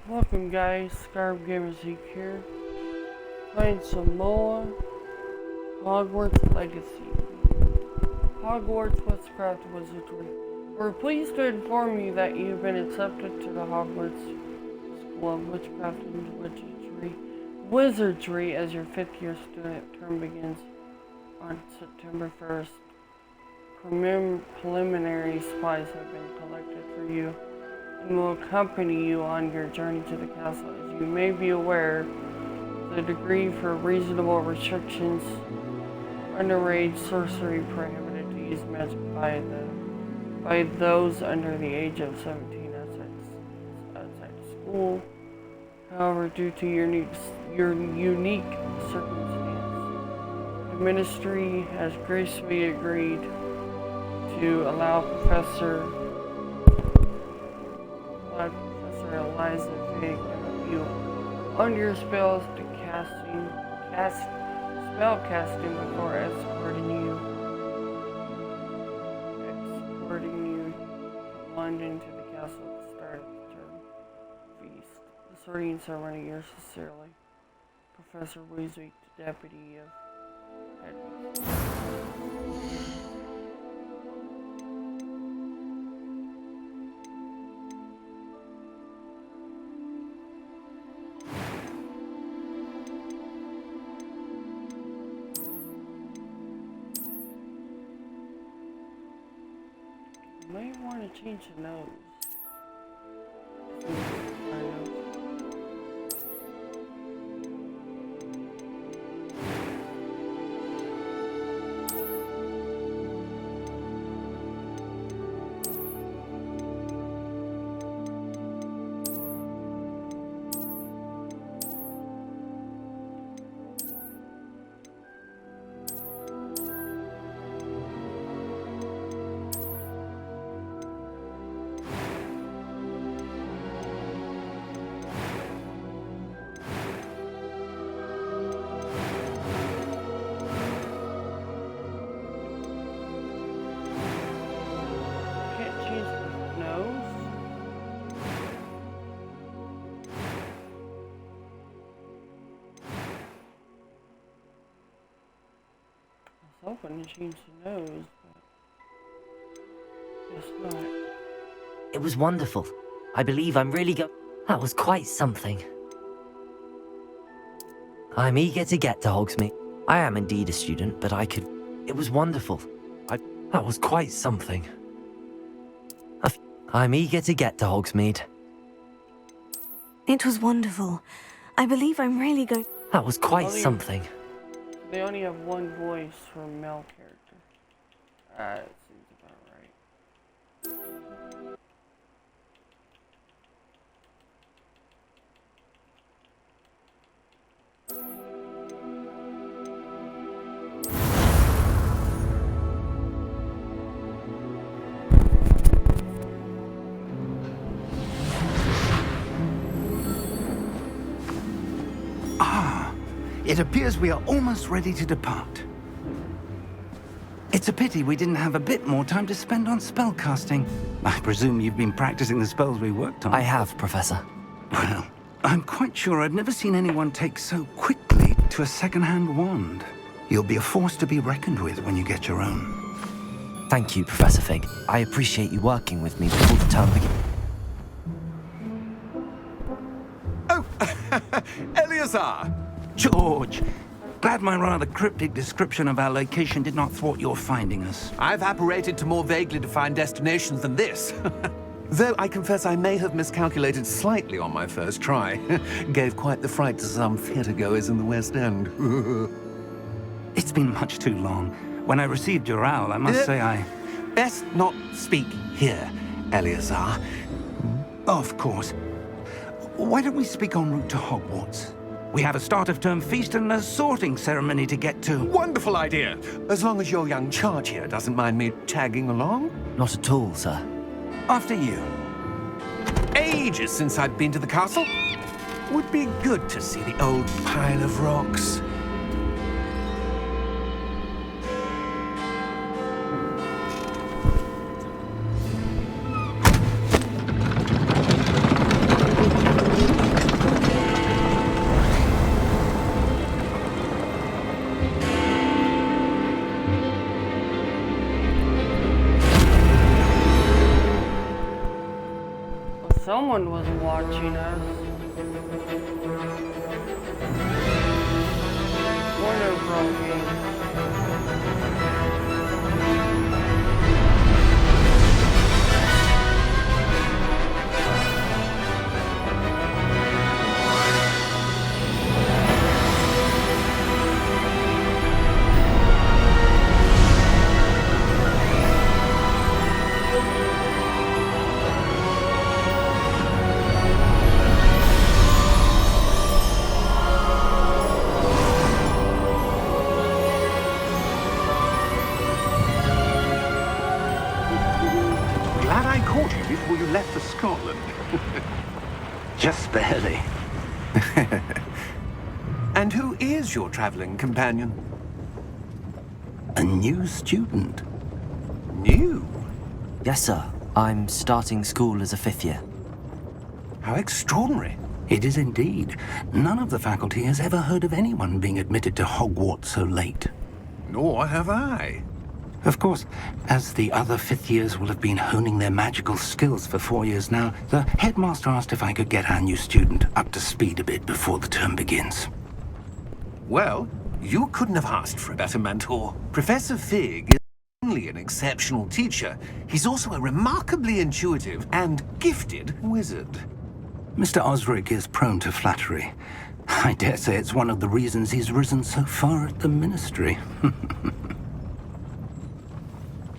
Welcome guys, Scarab Gamers here, playing some more Hogwarts Legacy. Hogwarts Witchcraft Wizardry. We're pleased to inform you that you've been accepted to the Hogwarts School of Witchcraft and Wizardry as your 5th year student term begins on September 1st. Preliminary supplies have been collected for you and will accompany you on your journey to the castle. As you may be aware, the degree for reasonable restrictions, underage sorcery prohibited to use magic by those under the age of 17 outside school. However, due to your unique circumstance, the ministry has gracefully agreed to allow Professor Eliza Fig to help you on your spells to spell casting before escorting you to London to the castle at the start of the term feast. The sorting ceremony, yours sincerely, Professor Weasley, Deputy of Headmaster. You may want to change the nose. Hoping to change the nose, but guess not. It was wonderful. I believe I'm really That was quite something. I'm eager to get to Hogsmeade. I am indeed a student, but It was wonderful. That was quite something. I'm eager to get to Hogsmeade. It was wonderful. I believe I'm really going... That was quite something. They only have one voice for a male character. That seems about right. It appears we are almost ready to depart. It's a pity we didn't have a bit more time to spend on spellcasting. I presume you've been practicing the spells we worked on. I have, Professor. Well, I'm quite sure I've never seen anyone take so quickly to a second-hand wand. You'll be a force to be reckoned with when you get your own. Thank you, Professor Fig. I appreciate you working with me before the term begins. Oh, Eleazar! George, glad my rather cryptic description of our location did not thwart your finding us. I've apparated to more vaguely defined destinations than this. Though I confess I may have miscalculated slightly on my first try. Gave quite the fright to some theatergoers in the West End. It's been much too long. When I received your owl, I must say I... Best not speak here, Eleazar. Of course. Why don't we speak en route to Hogwarts? We have a start-of-term feast and a sorting ceremony to get to. Wonderful idea! As long as your young charge here doesn't mind me tagging along. Not at all, sir. After you. Ages since I've been to the castle. Would be good to see the old pile of rocks. Someone was watching us. Warner Bros. Glad I caught you before you left for Scotland. Just barely. And who is your traveling companion? A new student. New? Yes, sir. I'm starting school as a 5th year. How extraordinary. It is indeed. None of the faculty has ever heard of anyone being admitted to Hogwarts so late. Nor have I. Of course, as the other 5th years will have been honing their magical skills for 4 years now, the headmaster asked if I could get our new student up to speed a bit before the term begins. Well, you couldn't have asked for a better mentor. Professor Fig is not only an exceptional teacher, he's also a remarkably intuitive and gifted wizard. Mr. Osric is prone to flattery. I dare say it's one of the reasons he's risen so far at the ministry.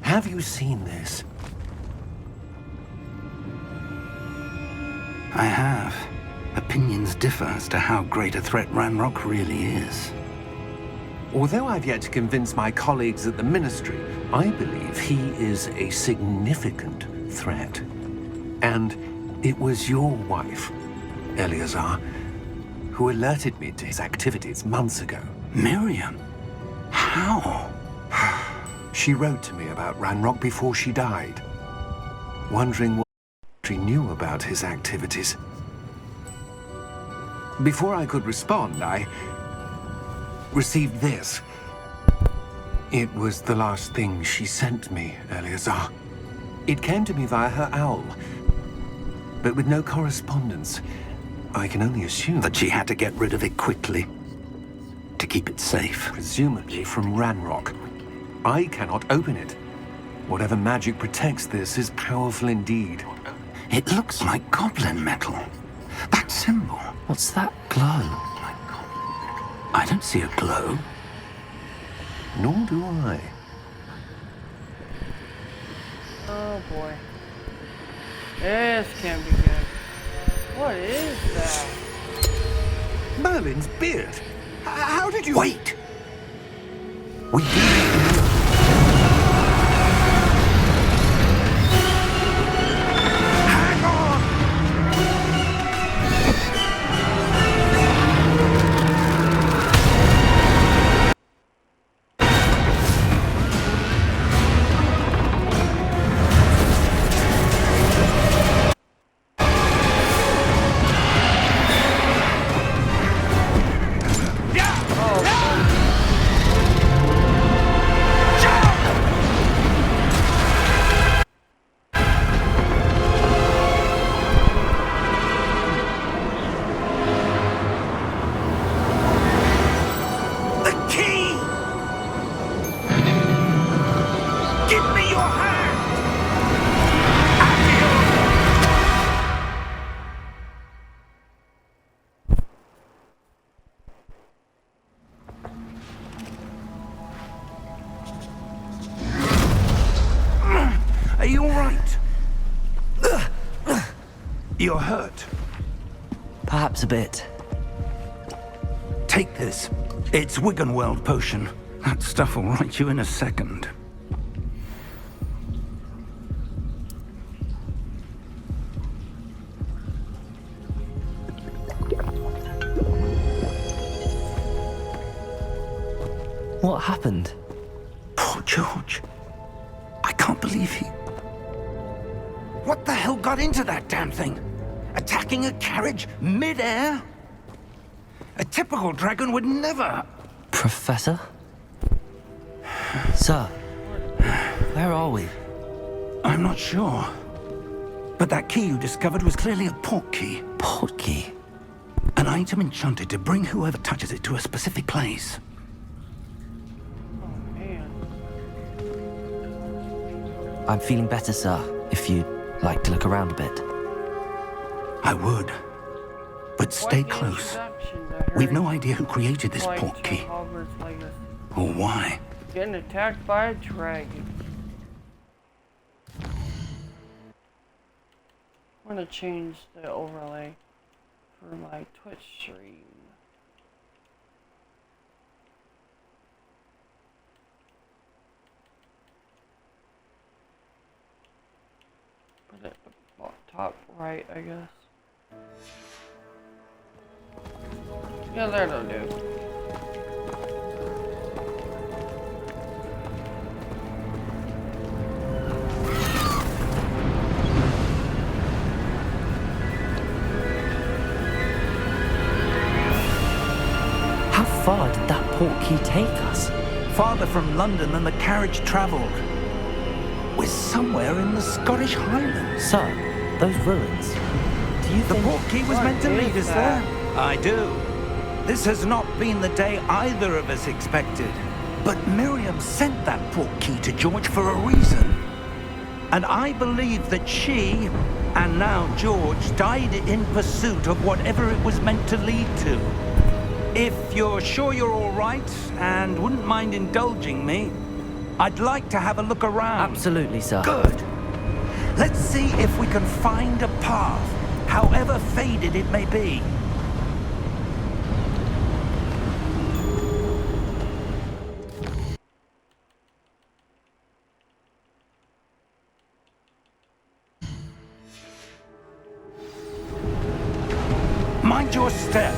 Have you seen this? I have. Opinions differ as to how great a threat Ranrock really is. Although I've yet to convince my colleagues at the Ministry, I believe he is a significant threat. And it was your wife, Eleazar, who alerted me to his activities months ago. Miriam? How? She wrote to me about Ranrock before she died, wondering what she knew about his activities. Before I could respond, I received this. It was the last thing she sent me, Eleazar. It came to me via her owl, but with no correspondence. I can only assume That she had to get rid of it quickly. To keep it safe. presumably from Ranrock. I cannot open it. Whatever magic protects this is powerful indeed. It looks like goblin metal. That symbol. What's that glow? I don't see a glow. Nor do I. Oh boy. This can be good. What is that? Merlin's beard. How did you... Wait! We Hang on! The key! Give me your hand! Are you all right? You're hurt. Perhaps a bit. Take this. It's Wiggenweld potion. That stuff will right you in a second. What happened? Poor George. I can't believe he... What the hell got into that damn thing? Attacking a carriage mid-air? A typical dragon would never... Professor? Sir, where are we? I'm not sure. But that key you discovered was clearly a portkey. Portkey? An item enchanted to bring whoever touches it to a specific place. Oh, man. I'm feeling better, sir, if you'd like to look around a bit. I would. But stay What close. introduction to We've no Harry idea who created this Flight to portkey. Hogwarts Legacy. Or why. Getting attacked by a dragon. I'm gonna change the overlay for my Twitch stream. Put it up top right, I guess. Yeah, that'll do. How far did that portkey take us? Farther from London than the carriage travelled. We're somewhere in the Scottish Highlands. Sir, those ruins. Do you The think... portkey was What meant to is lead us that? there. I do. This has not been the day either of us expected. But Miriam sent that portkey to George for a reason. And I believe that she, and now George, died in pursuit of whatever it was meant to lead to. If you're sure you're all right, and wouldn't mind indulging me, I'd like to have a look around. Absolutely, sir. Good. Let's see if we can find a path, however faded it may be. Mind your step.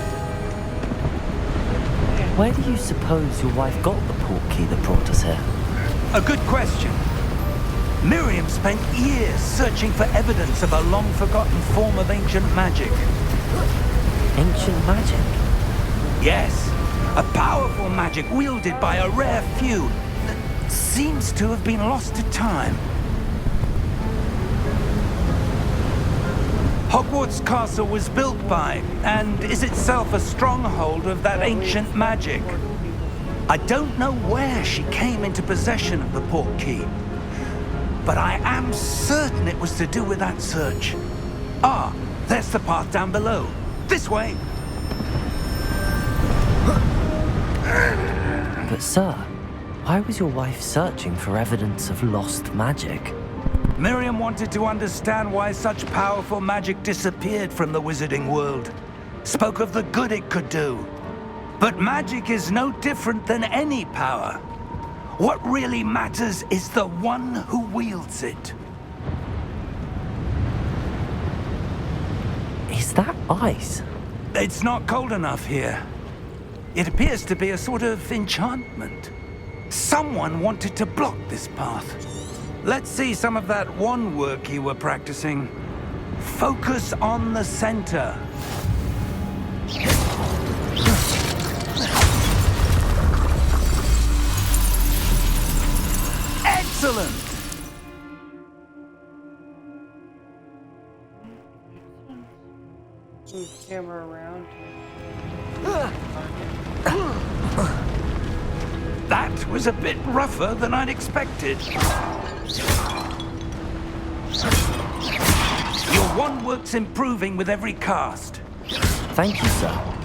Where do you suppose your wife got the portkey that brought us here? A good question. Miriam spent years searching for evidence of a long-forgotten form of ancient magic. Ancient magic? Yes, a powerful magic wielded by a rare few that seems to have been lost to time. Hogwarts Castle was built by, and is itself a stronghold of that ancient magic. I don't know where she came into possession of the portkey, but I am certain it was to do with that search. Ah, there's the path down below. This way. But sir, why was your wife searching for evidence of lost magic? Miriam wanted to understand why such powerful magic disappeared from the wizarding world. Spoke of the good it could do. But magic is no different than any power. What really matters is the one who wields it. Is that ice? It's not cold enough here. It appears to be a sort of enchantment. Someone wanted to block this path. Let's see some of that one work you were practicing. Focus on the center. Excellent! Move camera around. That was a bit rougher than I'd expected. Your wand work's improving with every cast. Thank you, sir.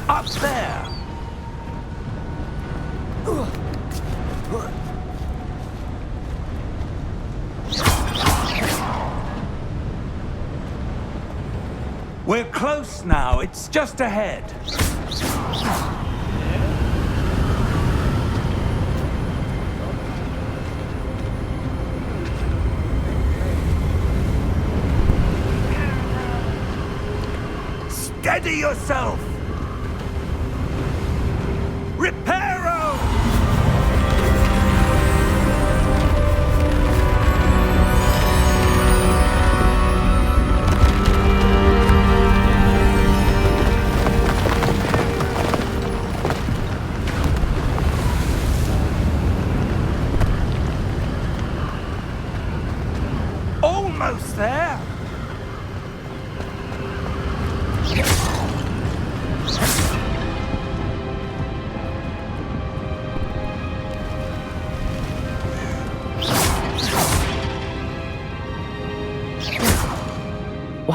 Up there! We're close now. It's just ahead. Steady yourself! Reparo!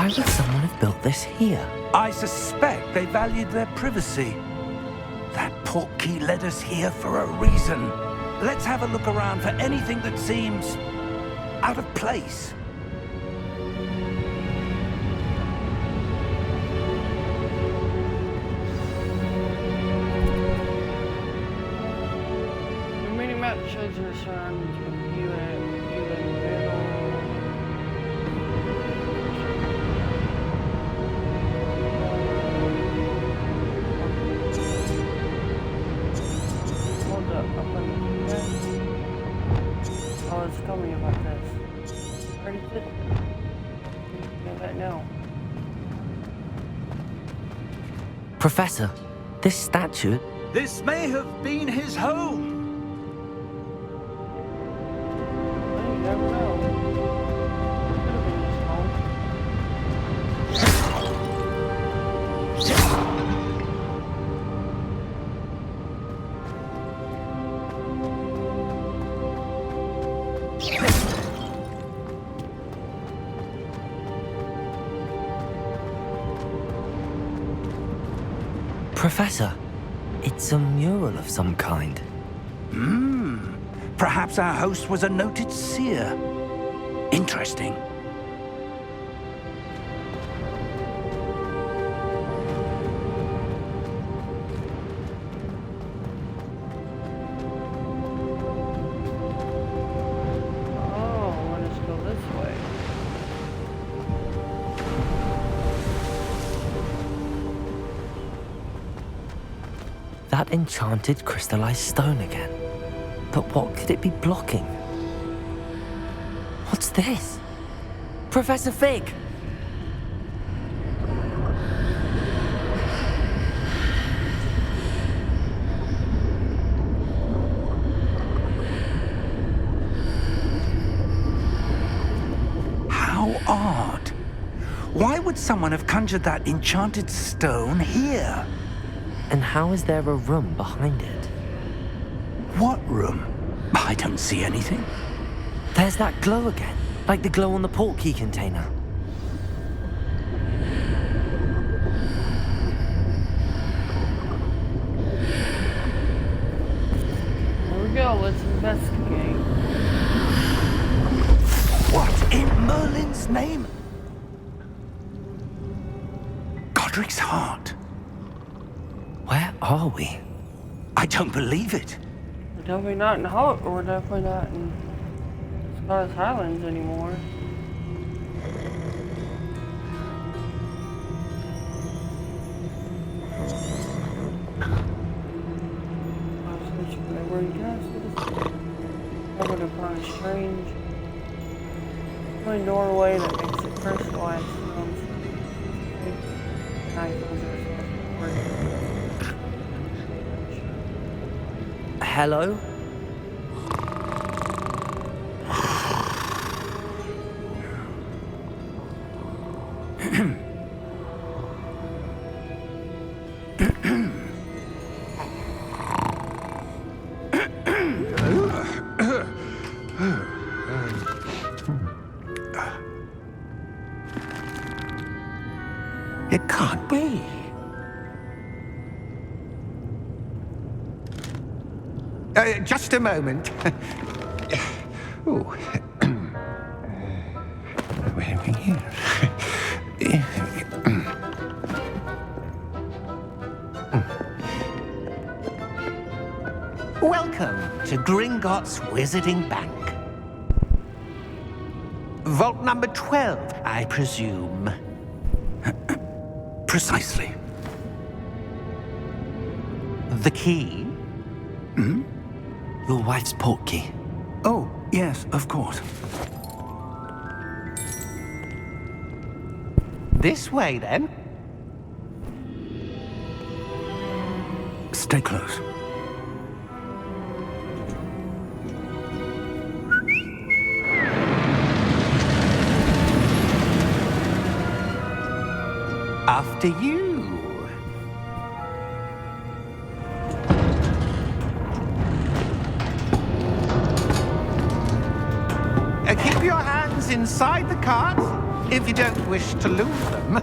Why would someone have built this here? I suspect they valued their privacy. That portkey led us here for a reason. Let's have a look around for anything that seems out of place. The mini-map shows your surroundings with you and middle. Hold up, up on the Oh, it's telling me about this. Already did. Know that now. Professor, this statue. This may have been his home. Well, you never know. Could have been his home. Professor, it's a mural of some kind. Perhaps our host was a noted seer. Interesting. Oh, let us go this way. That enchanted crystallized stone again. But what could it be blocking? What's this? Professor Fig! How odd. Why would someone have conjured that enchanted stone here? And how is there a room behind it? What room? I don't see anything. There's that glow again, like the glow on the portkey container. Here we go, let's investigate. What in Merlin's name? Godric's heart. Where are we? I don't believe it. We're definitely not in Hogwarts, or we're definitely not in Scottish Highlands anymore. Covered upon a strange doorway that makes it crystallized sounds. Hello? It can't be. Just a moment. Oh. Where are we here? Welcome to Gringotts Wizarding Bank. Vault number 12, I presume. Precisely. The key? Your wife's portkey. Oh, yes, of course. This way, then. Stay close. After you. Keep your hands inside the cart. if you don't wish to lose them.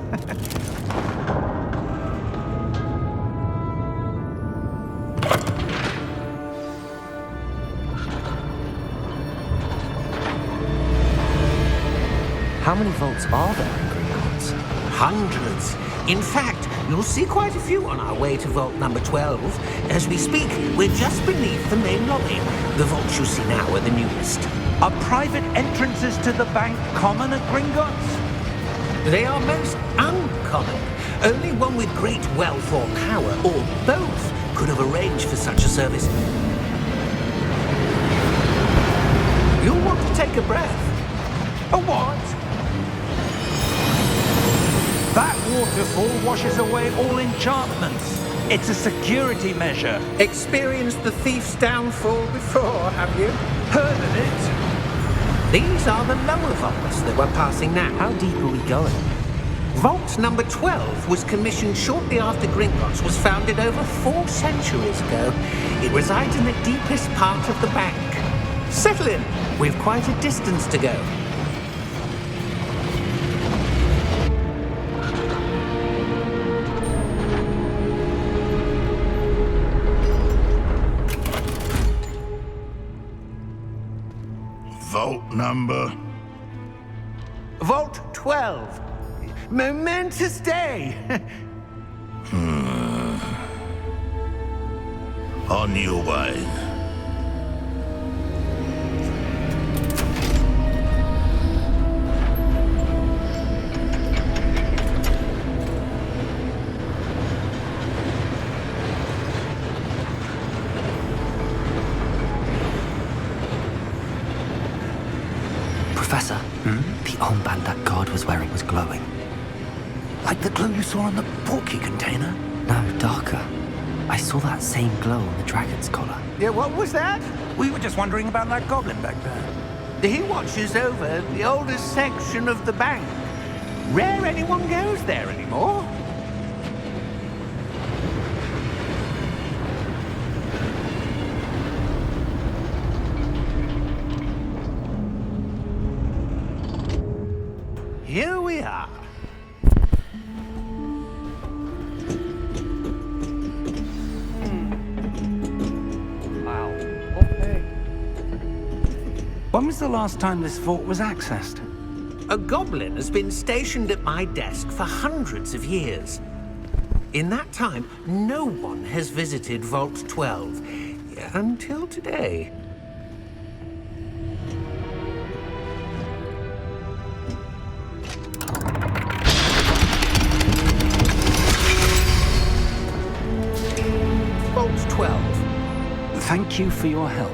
How many vaults are there in Gringotts? Hundreds. In fact, you'll see quite a few on our way to vault number 12. As we speak, we're just beneath the main lobby. The vaults you see now are the newest. Are private entrances to the bank common at Gringotts? They are most uncommon. Only one with great wealth or power, or both, could have arranged for such a service. You'll want to take a breath. A what? That waterfall washes away all enchantments. It's a security measure. Experienced the thief's downfall before, have you? Heard of it? These are the lower vaults that we're passing now. How deep are we going? Vault number 12 was commissioned shortly after Gringotts was founded over 4 centuries ago. It resides in the deepest part of the bank. Settle in. We've quite a distance to go. Vault number? Vault 12. Momentous day. On your way. Professor, the armband that guard was wearing was glowing. Like the glow you saw on the porky container? No, darker. I saw that same glow on the dragon's collar. Yeah, what was that? We were just wondering about that goblin back there. He watches over the oldest section of the bank. Rare anyone goes there anymore. Here we are. Wow. Okay. When was the last time this vault was accessed? A goblin has been stationed at my desk for hundreds of years. In that time, no one has visited Vault 12 until today. Vault 12. Thank you for your help.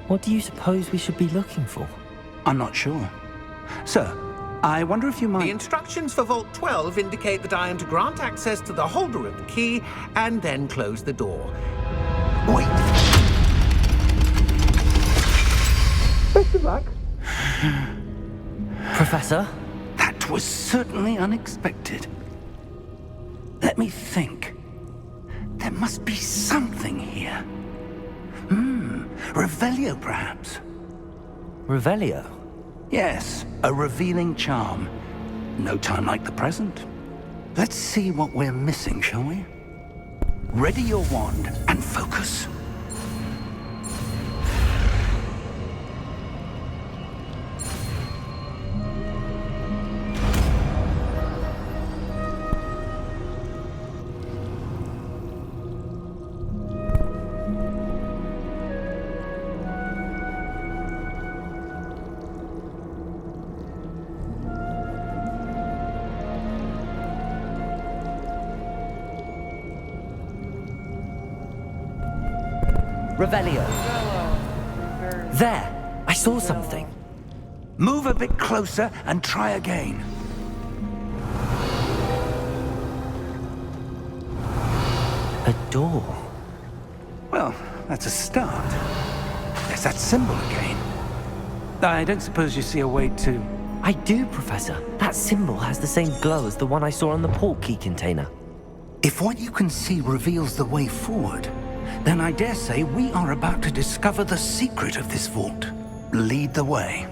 What do you suppose we should be looking for? I'm not sure. Sir, I wonder if you The might... instructions for Vault 12 indicate that I am to grant access to the holder of the key and then close the door. Wait! Best of luck. Professor? That was certainly unexpected. Let me think. There must be something here. Revelio, perhaps? Revelio? Yes, a revealing charm. No time like the present. Let's see what we're missing, shall we? Ready your wand and focus. Revelio. There! I saw something. Move a bit closer and try again. A door. Well, that's a start. There's that symbol again. I don't suppose you see a way to I do, Professor. That symbol has the same glow as the one I saw on the port key container. If what you can see reveals the way forward, then I dare say we are about to discover the secret of this vault. Lead the way.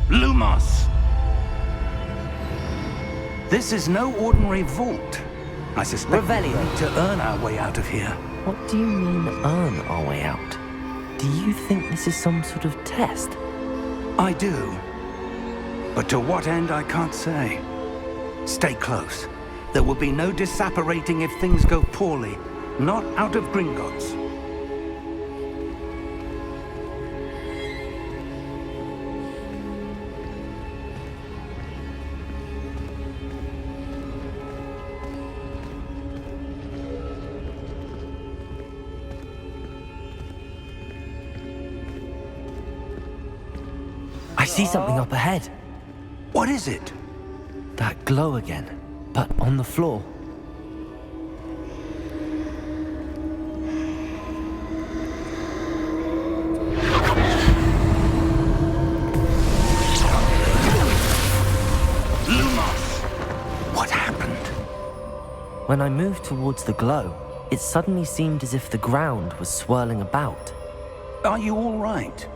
Lumos! This is no ordinary vault. I suspect we Revelio. need to earn our way out of here. What do you mean, earn our way out? Do you think this is some sort of test? I do. But to what end, I can't say. Stay close. There will be no disapparating if things go poorly. Not out of Gringotts. I see something up ahead. What is it? That glow again, but on the floor. Lumos! What happened? When I moved towards the glow, it suddenly seemed as if the ground was swirling about. Are you all right?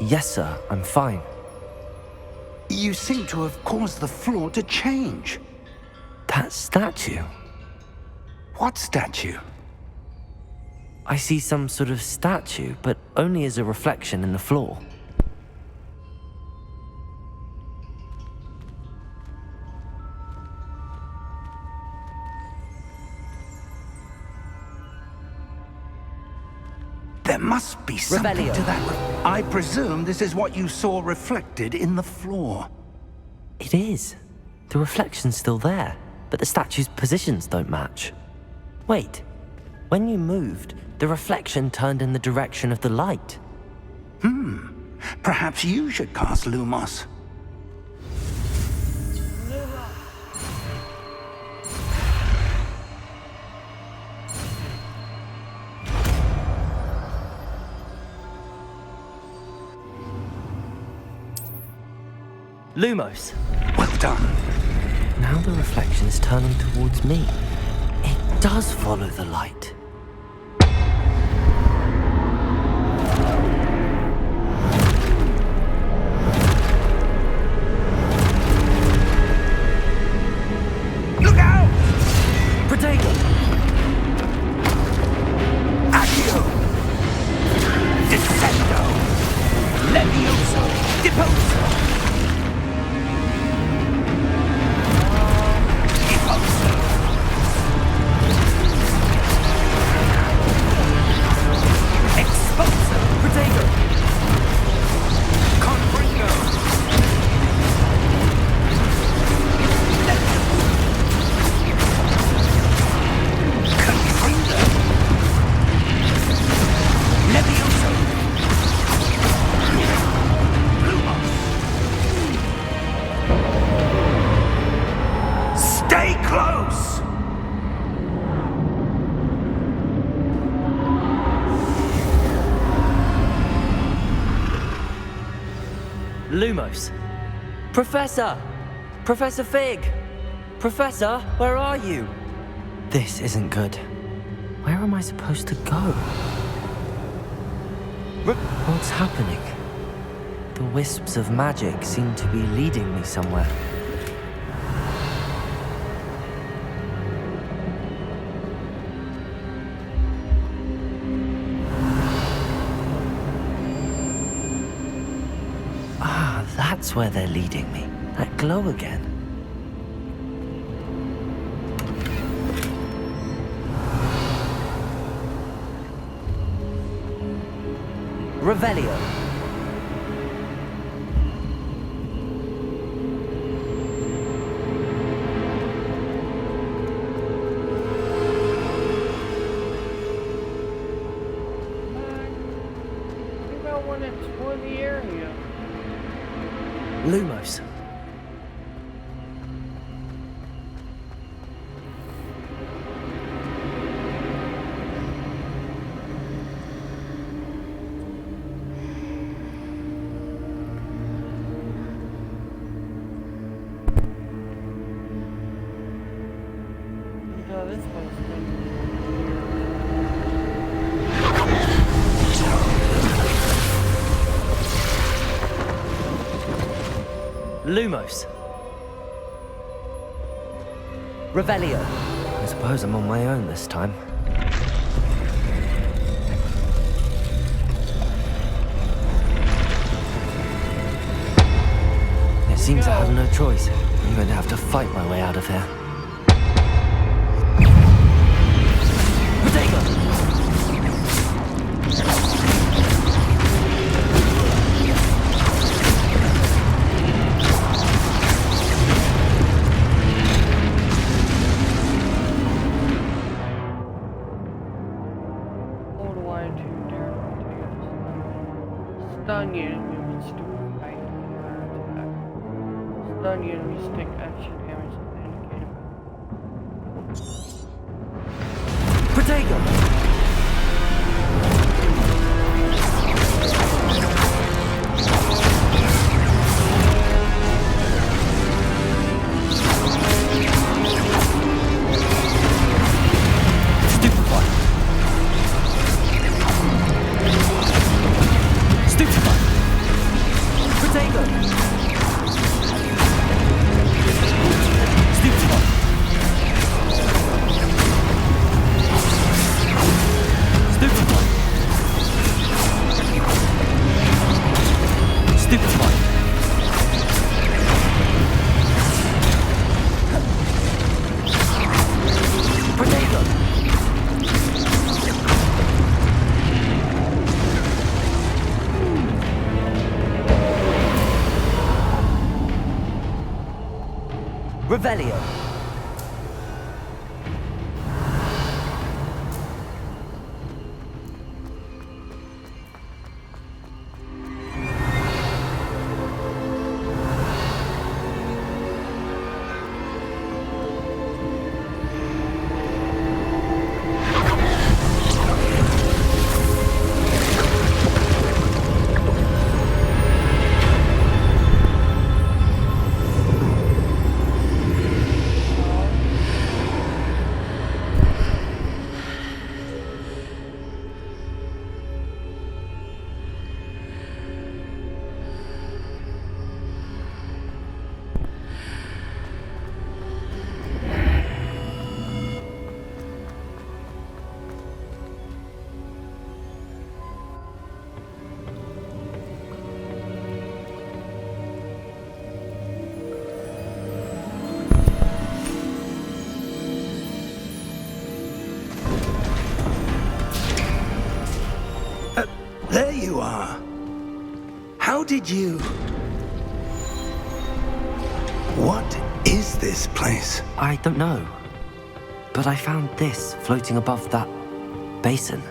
Yes, sir, I'm fine. You seem to have caused the floor to change. That statue? What statue? I see some sort of statue, but only as a reflection in the floor. There must be something Revelio. to that. I presume this is what you saw reflected in the floor. It is. The reflection's still there, but the statue's positions don't match. Wait, when you moved, the reflection turned in the direction of the light. Perhaps you should cast Lumos. Lumos! Well done. Now the reflection is turning towards me. It does follow the light. Look out! Protego! Accio! Descendo! Levioso! Deposo! Deposo! Exposo! Protego! Confringo! Confringo! Levioso! Lumos! Stay close! Lumos! Professor! Professor Fig! Professor, where are you? This isn't good. Where am I supposed to go? What's happening? The wisps of magic seem to be leading me somewhere. Ah, that's where they're leading me. That glow again. Revelio. What about when it's for the area? Lumos. supposed to. Lumos. Revelio. I suppose I'm on my own this time. It seems I have no choice. I'm going to have to fight my way out of here. Protego! Hold Y to dare Protego to stun you and move and stupefy attack. Stun you and stick extra damage to the indicated value. Protego! Stupefy! Stupefy! Protego! Stupefy! Stupefy! Stupefy! Protego! Revelio. There you are. How did you... What is this place? I don't know. But I found this floating above that basin.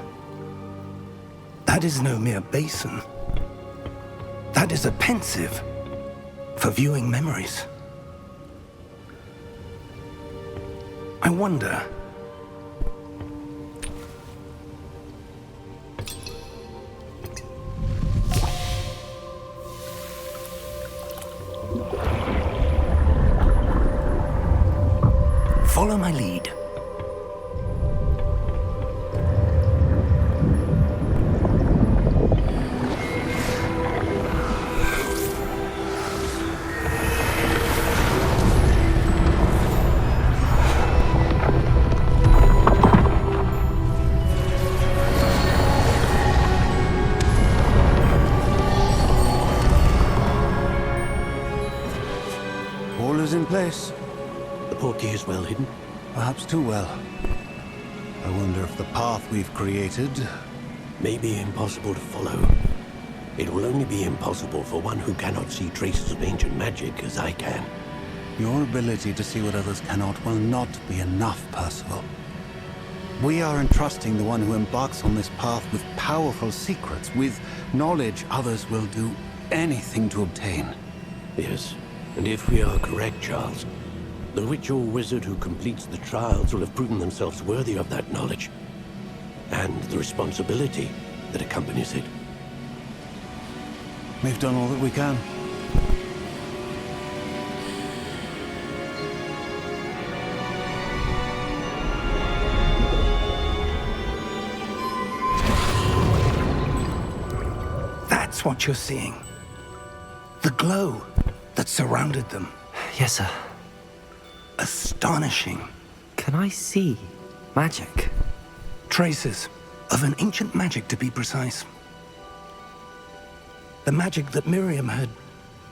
That is no mere basin. That is a pensive for viewing memories. I wonder... Follow my lead. All is in place. The portkey is well hidden. Perhaps too well. I wonder if the path we've created... May be impossible to follow. It will only be impossible for one who cannot see traces of ancient magic as I can. Your ability to see what others cannot will not be enough, Percival. We are entrusting the one who embarks on this path with powerful secrets, with knowledge others will do anything to obtain. Yes, and if we are correct, Charles, the witch or wizard who completes the trials will have proven themselves worthy of that knowledge. And the responsibility that accompanies it. We've done all that we can. That's what you're seeing. The glow that surrounded them. Yes, sir. Astonishing. Can I see magic? Traces of an ancient magic, to be precise. The magic that Miriam had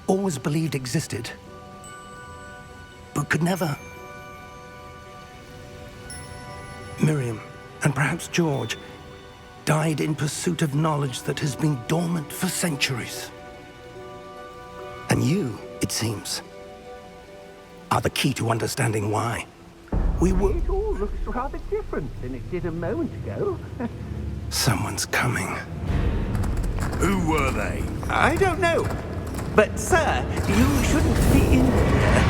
always believed existed, but could never. Miriam, and perhaps George, died in pursuit of knowledge that has been dormant for centuries. And you, it seems, are the key to understanding why. We were... It all looks rather different than it did a moment ago. Someone's coming. Who were they? I don't know. But, sir, you shouldn't be in here.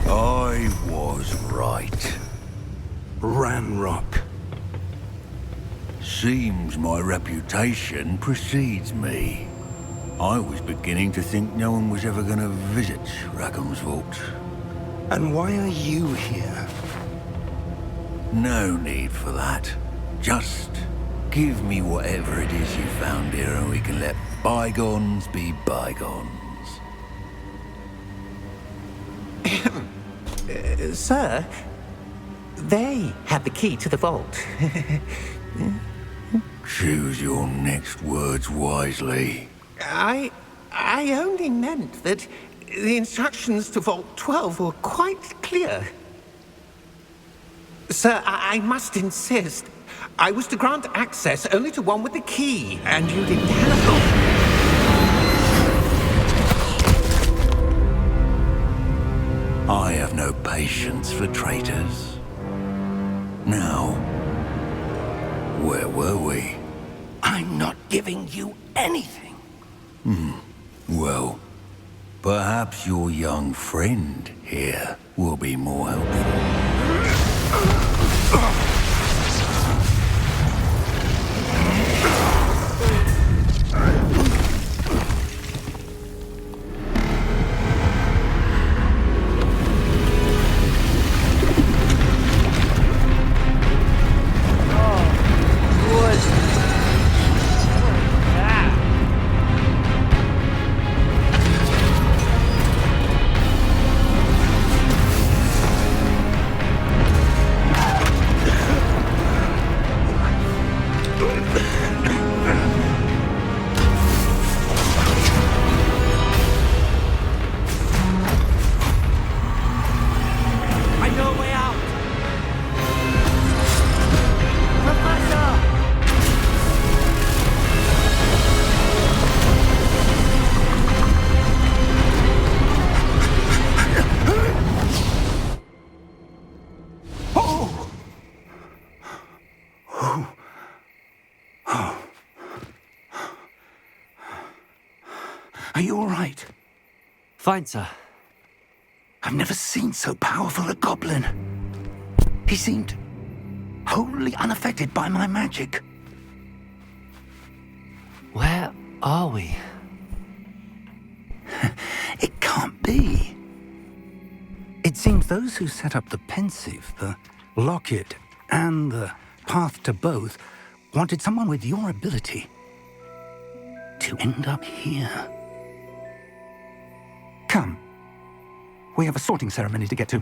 I was right. Ranrock. Seems my reputation precedes me. I was beginning to think no one was ever going to visit Rackham's vault. And why are you here? No need for that. Just give me whatever it is you found here and we can let bygones be bygones. Sir, they have the key to the vault. Choose your next words wisely. I only meant that the instructions to Vault 12 were quite clear. Sir, I must insist. I was to grant access only to one with the key, and you didn't have... I have no patience for traitors. Now, where were we? I'm not giving you anything. Well, perhaps your young friend here will be more helpful. Are you all right? Fine, sir. I've never seen so powerful a goblin. He seemed wholly unaffected by my magic. Where are we? It can't be. It seems those who set up the pensive, the locket, and the path to both wanted someone with your ability to end up here. Come. We have a sorting ceremony to get to.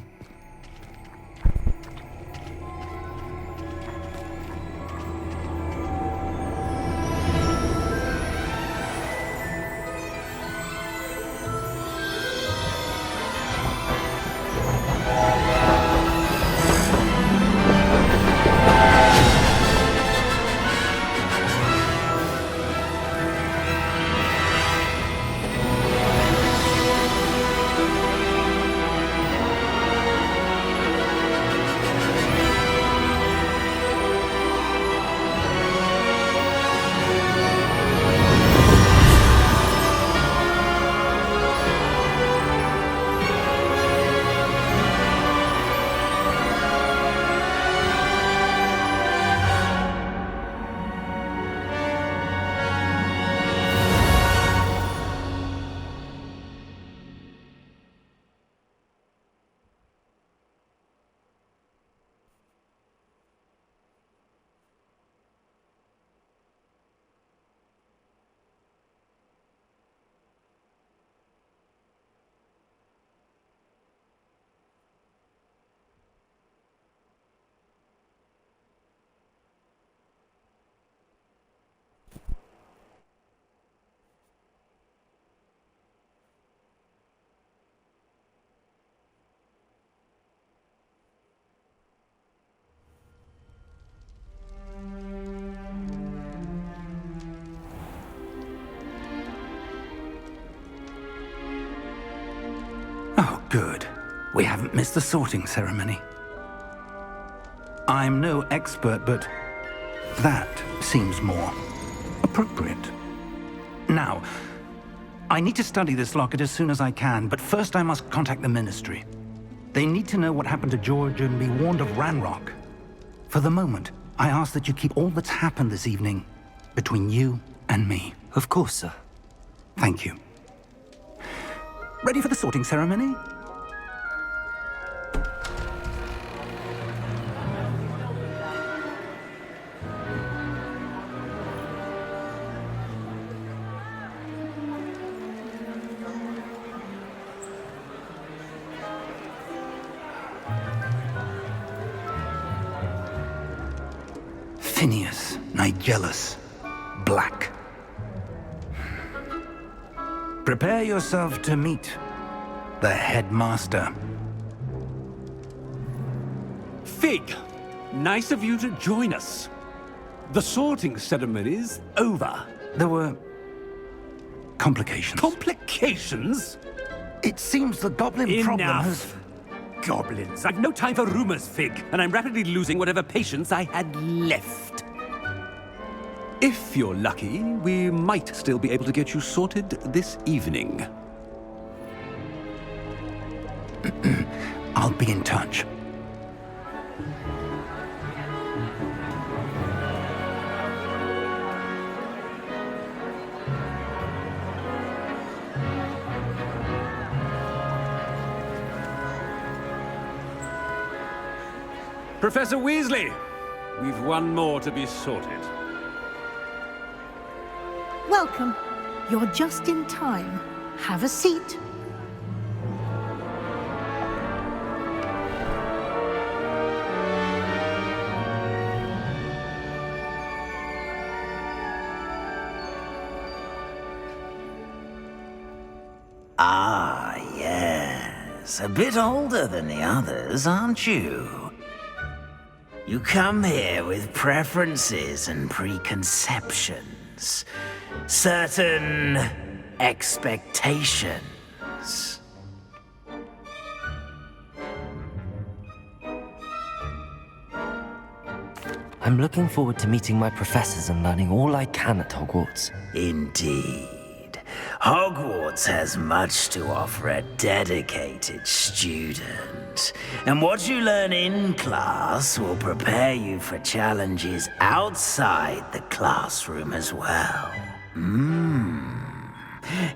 We haven't missed the sorting ceremony. I'm no expert, but that seems more appropriate. Now, I need to study this locket as soon as I can, but first I must contact the Ministry. They need to know what happened to George and be warned of Ranrock. For the moment, I ask that you keep all that's happened this evening between you and me. Of course, sir. Thank you. Ready for the sorting ceremony? Phineas Nigellus Black. Prepare yourself to meet the headmaster. Fig, nice of you to join us. The sorting ceremony's over. There were complications. Complications? It seems the goblin problem has... Enough. Goblins. I've no time for rumors, Fig, and I'm rapidly losing whatever patience I had left. If you're lucky, we might still be able to get you sorted this evening. I'll be in touch. Professor Weasley, we've one more to be sorted. Welcome. You're just in time. Have a seat. Ah, yes. A bit older than the others, aren't you? You come here with preferences and preconceptions. Certain expectations. I'm looking forward to meeting my professors and learning all I can at Hogwarts. Indeed. Hogwarts has much to offer a dedicated student. And what you learn in class will prepare you for challenges outside the classroom as well.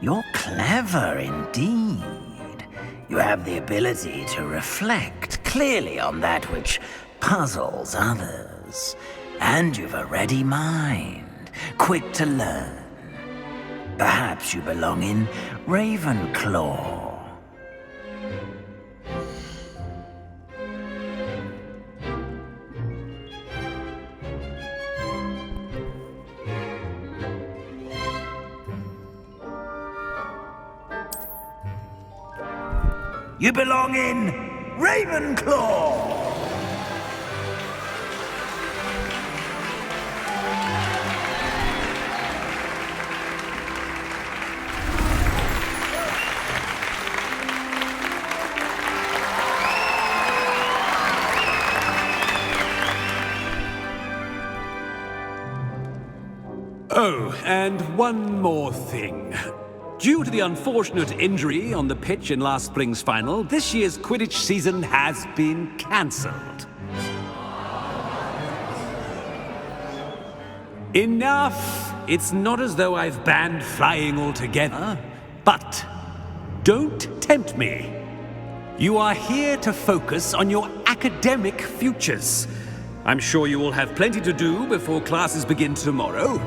You're clever indeed. You have the ability to reflect clearly on that which puzzles others. And you've a ready mind, quick to learn. Perhaps you belong in Ravenclaw. You belong in Ravenclaw! Oh, and one more thing. Due to the unfortunate injury on the pitch in last spring's final, this year's Quidditch season has been cancelled. Enough! It's not as though I've banned flying altogether, but don't tempt me. You are here to focus on your academic futures. I'm sure you will have plenty to do before classes begin tomorrow.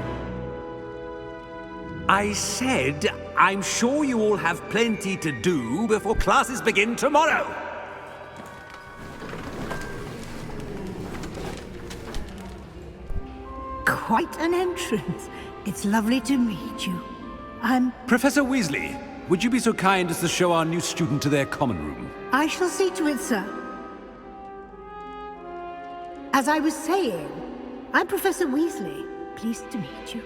I said, I'm sure you all have plenty to do before classes begin tomorrow. Quite an entrance. It's lovely to meet you. Professor Weasley, would you be so kind as to show our new student to their common room? I shall see to it, sir. As I was saying, I'm Professor Weasley. Pleased to meet you.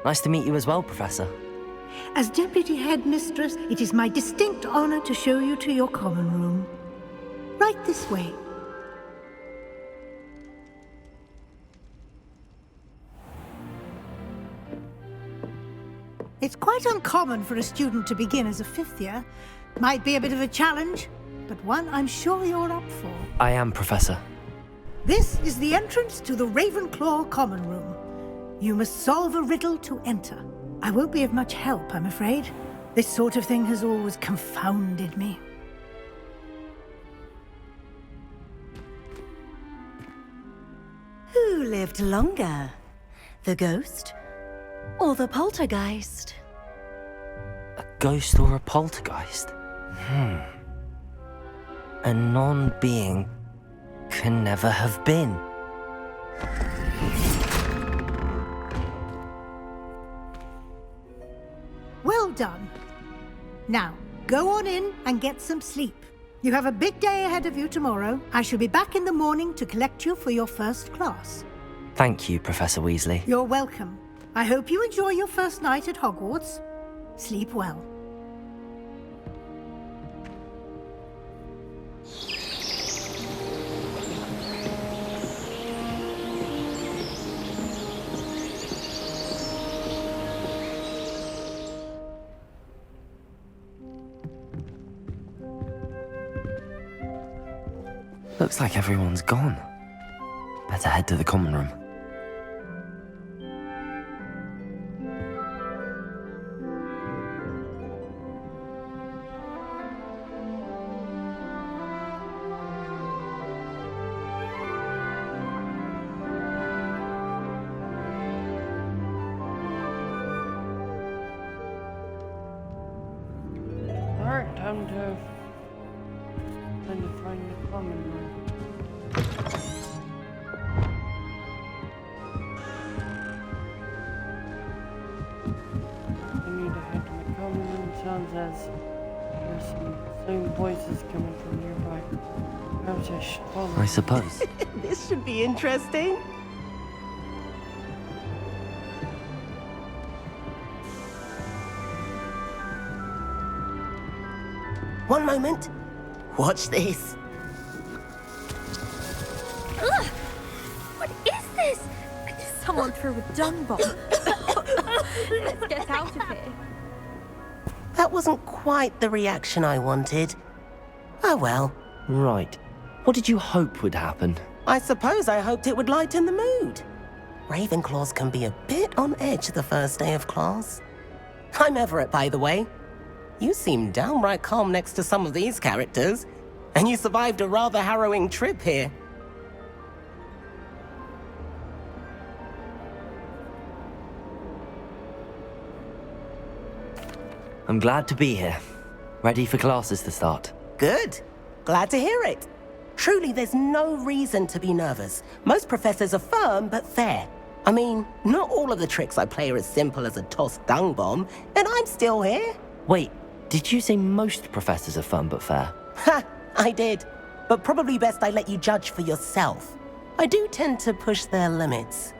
Nice to meet you as well, Professor. As Deputy Headmistress, it is my distinct honor to show you to your common room. Right this way. It's quite uncommon for a student to begin as a fifth year. Might be a bit of a challenge, but one I'm sure you're up for. I am, Professor. This is the entrance to the Ravenclaw Common Room. You must solve a riddle to enter. I won't be of much help, I'm afraid. This sort of thing has always confounded me. Who lived longer? The ghost or the poltergeist? A ghost or a poltergeist? A non-being can never have been. Well done. Now, go on in and get some sleep. You have a big day ahead of you tomorrow. I shall be back in the morning to collect you for your first class. Thank you, Professor Weasley. You're welcome. I hope you enjoy your first night at Hogwarts. Sleep well. Looks like everyone's gone. Better head to the common room. Alright, time to find the common room. I need to head to the common room. Sounds as there's some same voices coming from nearby. Perhaps I should follow. I suppose. This should be interesting. One moment. Watch this. Ugh! What is this? Someone threw a dung bomb. Let's get out of here. That wasn't quite the reaction I wanted. Oh well. Right. What did you hope would happen? I suppose I hoped it would lighten the mood. Ravenclaws can be a bit on edge the first day of class. I'm Everett, by the way. You seem downright calm next to some of these characters, and you survived a rather harrowing trip here. I'm glad to be here. Ready for classes to start. Good. Glad to hear it. Truly, there's no reason to be nervous. Most professors are firm but fair. I mean, not all of the tricks I play are as simple as a tossed dung bomb, and I'm still here. Wait, did you say most professors are fun but fair? Ha! I did. But probably best I let you judge for yourself. I do tend to push their limits.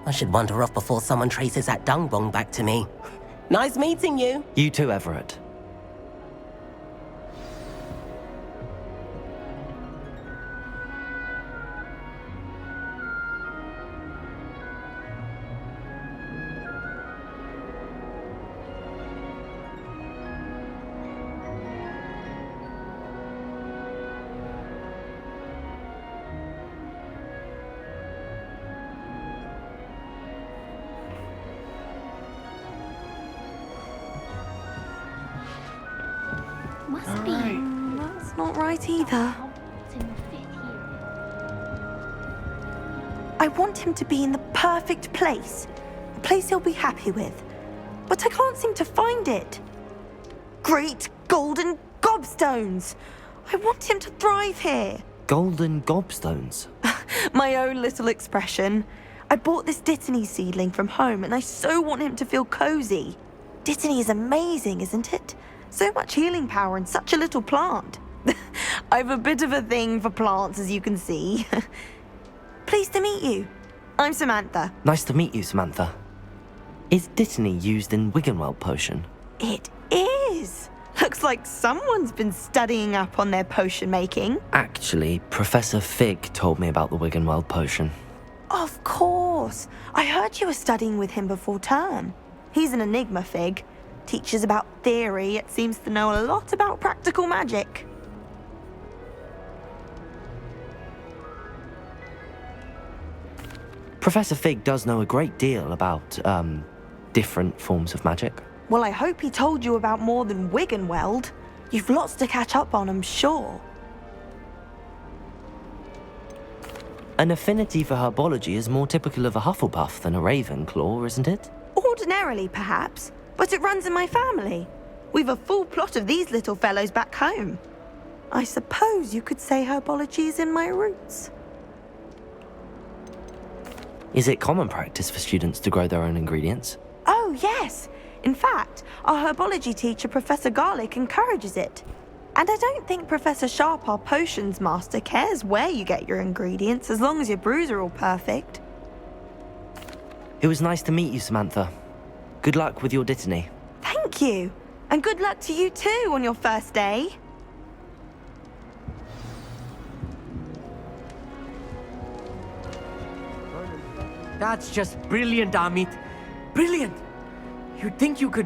I should wander off before someone traces that dung bomb back to me. Nice meeting you. You too, Everett. Must be. That's not right either. I want him to be in the perfect place. A place he'll be happy with. But I can't seem to find it. Great golden gobstones! I want him to thrive here. Golden gobstones? My own little expression. I bought this Dittany seedling from home and I so want him to feel cozy. Dittany is amazing, isn't it? So much healing power in such a little plant. I've a bit of a thing for plants, as you can see. Pleased to meet you. I'm Samantha. Nice to meet you, Samantha. Is Dittany used in Wiggenweld potion? It is. Looks like someone's been studying up on their potion making. Actually, Professor Fig told me about the Wiggenweld potion. Of course. I heard you were studying with him before term. He's an enigma, Fig. Teaches about theory, yet seems to know a lot about practical magic. Professor Fig does know a great deal about, different forms of magic. Well, I hope he told you about more than Wiggenweld. You've lots to catch up on, I'm sure. An affinity for herbology is more typical of a Hufflepuff than a Ravenclaw, isn't it? Ordinarily, perhaps, but it runs in my family. We've a full plot of these little fellows back home. I suppose you could say herbology is in my roots. Is it common practice for students to grow their own ingredients? Oh, yes. In fact, our herbology teacher, Professor Garlick, encourages it. And I don't think Professor Sharp, our potions master, cares where you get your ingredients as long as your brews are all perfect. It was nice to meet you, Samantha. Good luck with your Dittany. Thank you. And good luck to you too on your first day. That's just brilliant, Amit. Brilliant! You'd think you could...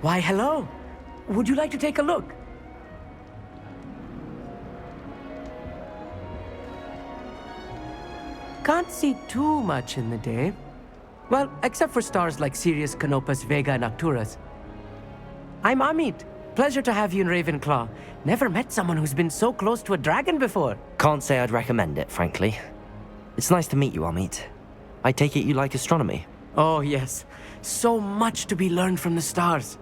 Why, hello. Would you like to take a look? Can't see too much in the day. Well, except for stars like Sirius, Canopus, Vega, and Arcturus. I'm Amit. Pleasure to have you in Ravenclaw. Never met someone who's been so close to a dragon before. Can't say I'd recommend it, frankly. It's nice to meet you, Amit. I take it you like astronomy? Oh, yes. So much to be learned from the stars.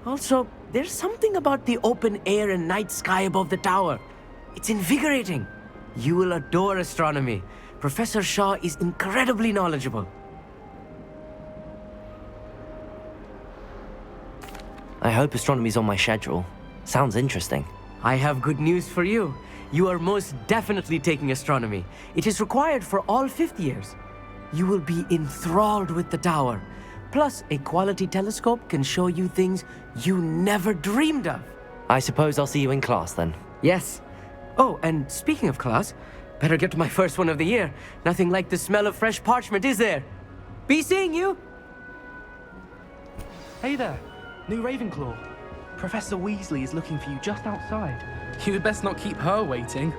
Also, there's something about the open air and night sky above the tower. It's invigorating. You will adore astronomy. Professor Shaw is incredibly knowledgeable. I hope astronomy's on my schedule. Sounds interesting. I have good news for you. You are most definitely taking astronomy. It is required for all 5th years. You will be enthralled with the tower. Plus, a quality telescope can show you things you never dreamed of. I suppose I'll see you in class then. Yes. Oh, and speaking of class, better get to my first one of the year. Nothing like the smell of fresh parchment, is there? Be seeing you! Hey there, new Ravenclaw. Professor Weasley is looking for you just outside. You'd best not keep her waiting.